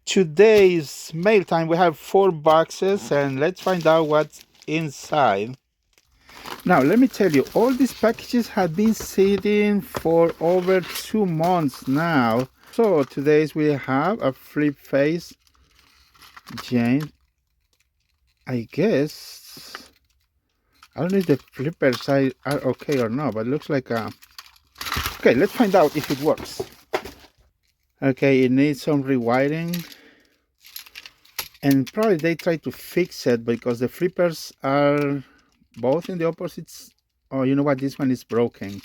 Today's mail time, we have 4 boxes and let's find out what's inside. Now let me tell you, all these packages have been sitting for over 2 months now. So today's we have a flip face Jane. I guess I don't know if the flippers are okay or not, but it looks like a... Okay, let's find out if it works. Okay, it needs some rewiring. And probably they try to fix it because the flippers are both in the opposites. Oh, you know what? This one is broken.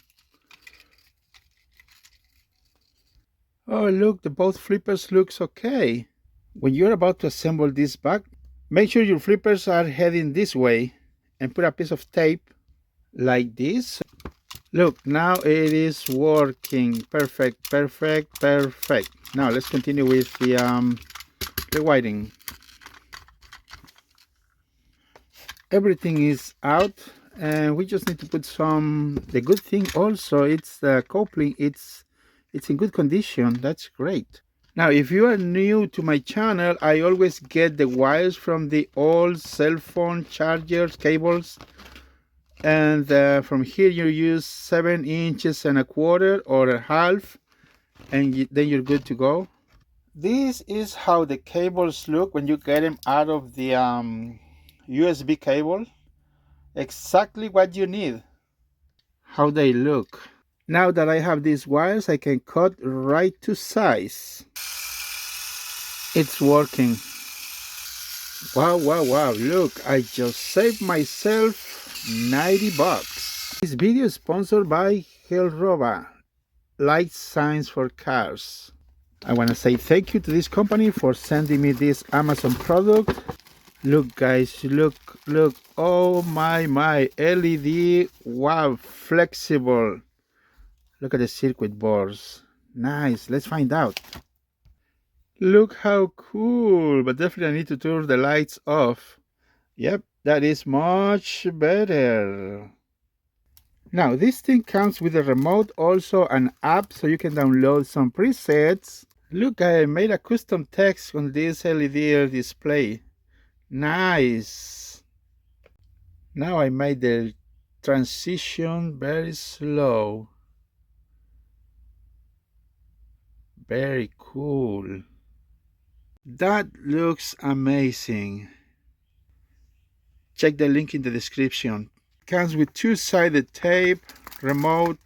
Oh, look, the both flippers looks okay. When you're about to assemble this back, make sure your flippers are heading this way and put a piece of tape like this. Look, now it is working. Perfect, perfect, perfect. Now let's continue with the rewiring. Everything is out and we just need to put some... The good thing also, it's the coupling, it's in good condition. That's great. Now if you are new to my channel, I always get the wires from the old cell phone chargers, cables, and from here you use 7 inches and a quarter or a half, and then you're good to go. This is how the cables look when you get them out of the USB cable. Exactly what you need. How they look. Now that I have these wires, I can cut right to size. It's working. Wow, wow, wow. Look, I just saved myself 90 bucks. This video is sponsored by Gelrova LED Signs for Cars. I want to say thank you to this company for sending me this Amazon product. Look guys, look, oh my, LED, wow, flexible. Look at the circuit boards. Nice, let's find out. Look how cool, but definitely I need to turn the lights off. Yep, that is much better. Now this thing comes with a remote, also an app so you can download some presets. Look, I made a custom text on this LED display. Nice. Now I made the transition very slow. Very cool. That looks amazing. Check the link in the description. Comes with 2-sided tape, remote,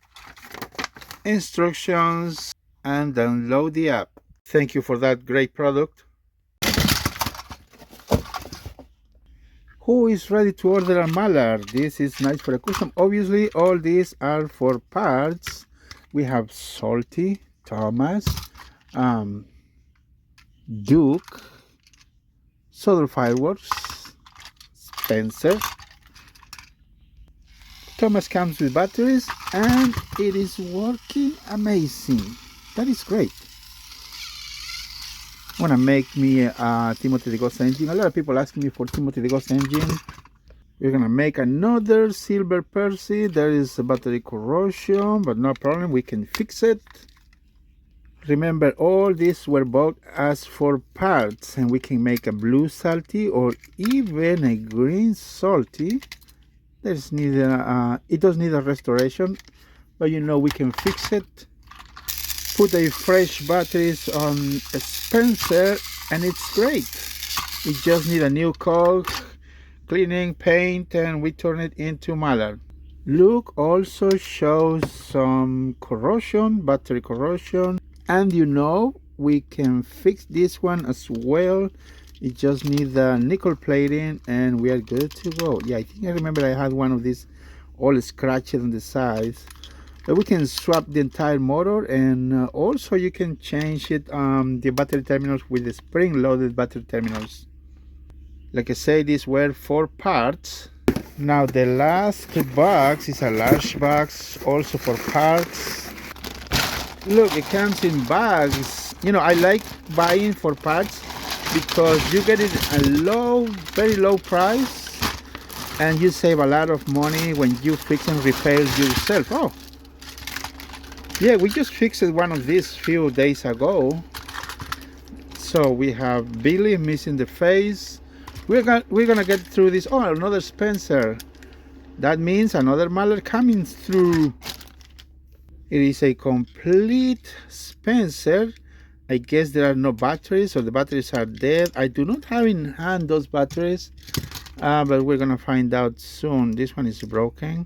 instructions, and download the app. Thank you for that great product. Who is ready to order a mallard? This is nice for a custom. Obviously, all these are for parts. We have Salty, Thomas, Duke, Southern Fireworks, Spencer. Thomas comes with batteries and it is working amazing. That is great. I want to make me a Timothy the Ghost engine. A lot of people asking me for Timothy the Ghost engine. We're going to make another Silver Percy. There is a battery corrosion, but no problem, we can fix it. Remember, all these were bought as for parts, and we can make a blue Salty or even a green Salty. There's neither, it does need a restoration, but you know we can fix it. Put a fresh batteries on a Spencer and it's great. We just need a new caulk, cleaning, paint, and we turn it into mallard. Luke also shows some corrosion, battery corrosion, and you know we can fix this one as well. It just needs the nickel plating and we are good to go. Yeah, I think I remember I had one of these all scratched on the sides. But we can swap the entire motor, and also you can change it the battery terminals with the spring-loaded battery terminals. Like I said, these were 4 parts. Now the last box is a large box, also for parts. Look, it comes in bags. You know, I like buying for parts because you get it at a low, very low price, and you save a lot of money when you fix and repair yourself. Oh, yeah, we just fixed one of these few days ago. So we have Billy missing the face. We're gonna get through this. Oh, another Spencer. That means another Mallard coming through. It is a complete Spencer. I guess there are no batteries, or the batteries are dead. I do not have in hand those batteries, but we're gonna find out soon. This one is broken.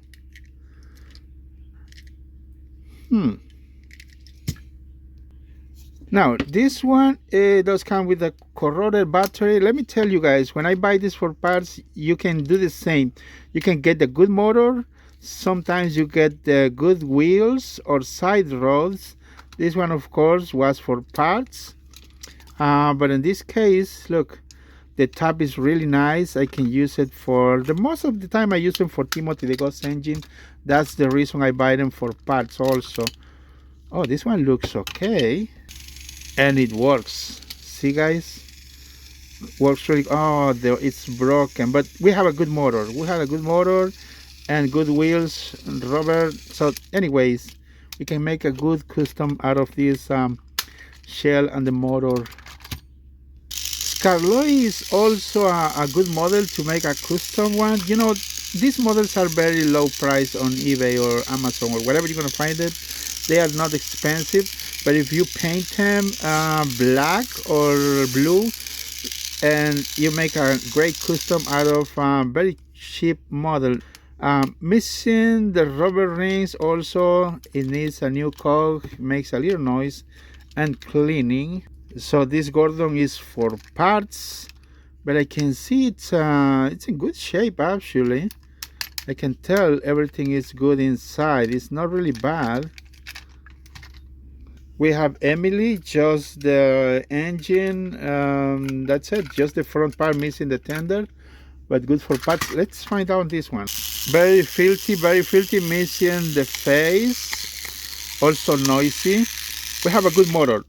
Now this one does come with a corroded battery. Let me tell you guys, when I buy this for parts, you can do the same. You can get the good motor. Sometimes you get the good wheels or side rods. This one, of course, was for parts. But in this case, look, the top is really nice. I can use it for most of the time. I use them for Timothy the Ghost engine. That's the reason I buy them for parts also. Oh, this one looks okay, and it works. See, guys, works really. Oh, it's broken, but we have a good motor. We have a good motor and good wheels and rubber. So, anyways, we can make a good custom out of this shell and the motor. Scarloy is also a good model to make a custom one. You know, these models are very low price on eBay or Amazon or wherever you're gonna find it. They are not expensive, but if you paint them black or blue and you make a great custom out of a very cheap model. Missing the rubber rings also. It needs a new cog, makes a little noise, and cleaning. So this Gordon is for parts, but I can see it's in good shape actually. I can tell everything is good inside. It's not really bad. We have Emily, just the engine. That's it, just the front part missing the tender, but good for parts. Let's find out this one. Very filthy, missing the face. Also noisy. We have a good motor.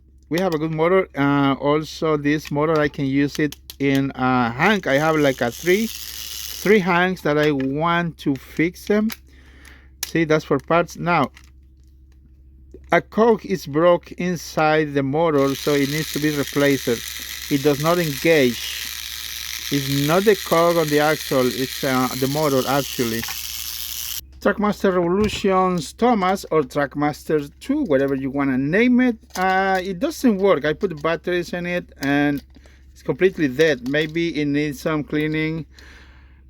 Also this motor, I can use it in a hang. I have like a three hangs that I want to fix them. See, that's for parts. Now a cog is broke inside the motor, so it needs to be replaced. It does not engage. It's not the cog on the axle, it's the motor actually. Trackmaster Revolutions Thomas, or Trackmaster 2, whatever you want to name it. It doesn't work. I put batteries in it and it's completely dead. Maybe it needs some cleaning.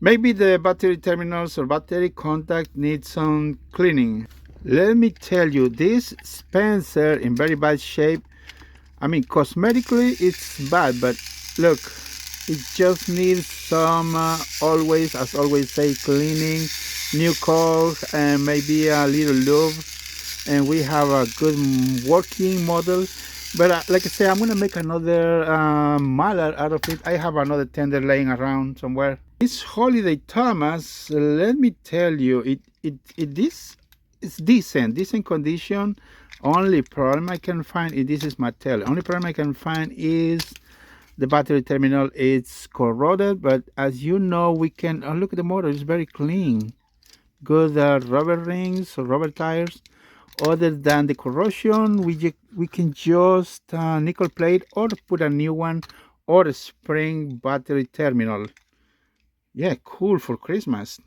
Maybe the battery terminals or battery contact needs some cleaning. Let me tell you, this Spencer in very bad shape. I mean, cosmetically it's bad, but look, it just needs some always say, cleaning, new cog, and maybe a little lube, and we have a good working model. But like I say, I'm gonna make another Mallard out of it. I have another tender laying around somewhere. This Holiday Thomas, let me tell you, it's decent condition. Only problem I can find, this is Mattel, only problem I can find is the battery terminal. It's corroded, but as you know, we can look at the motor, it's very clean. Good rubber rings or rubber tires. Other than the corrosion, we can just nickel plate or put a new one, or a spring battery terminal. Yeah, cool for Christmas.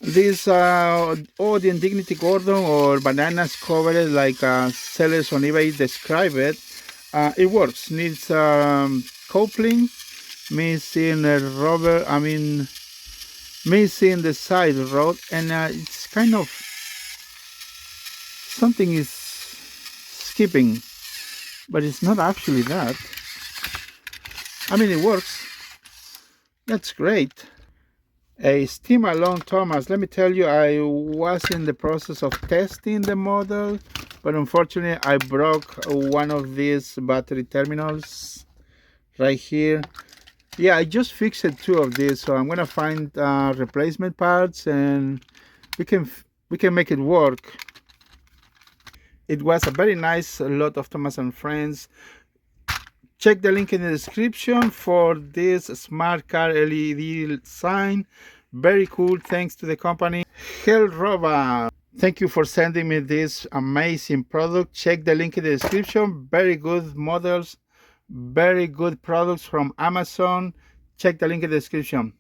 This the Indignity Gordon, or bananas covered, like sellers on eBay describe it. It works. Needs coupling, missing a rubber. Missing the side rod, and it's kind of something is skipping, but it's not actually that. I mean, it works. That's great. A steam alone Thomas. Let me tell you, I was in the process of testing the model, but unfortunately I broke one of these battery terminals right here. Yeah, I just fixed two of these, so I'm gonna find replacement parts, and we can make it work. It was a very nice lot of Thomas and Friends. Check the link in the description for this smart car LED sign. Very cool. Thanks to the company Gelrova. Thank you for sending me this amazing product. Check the link in the description. Very good models, Very good products from Amazon. Check the link in the description.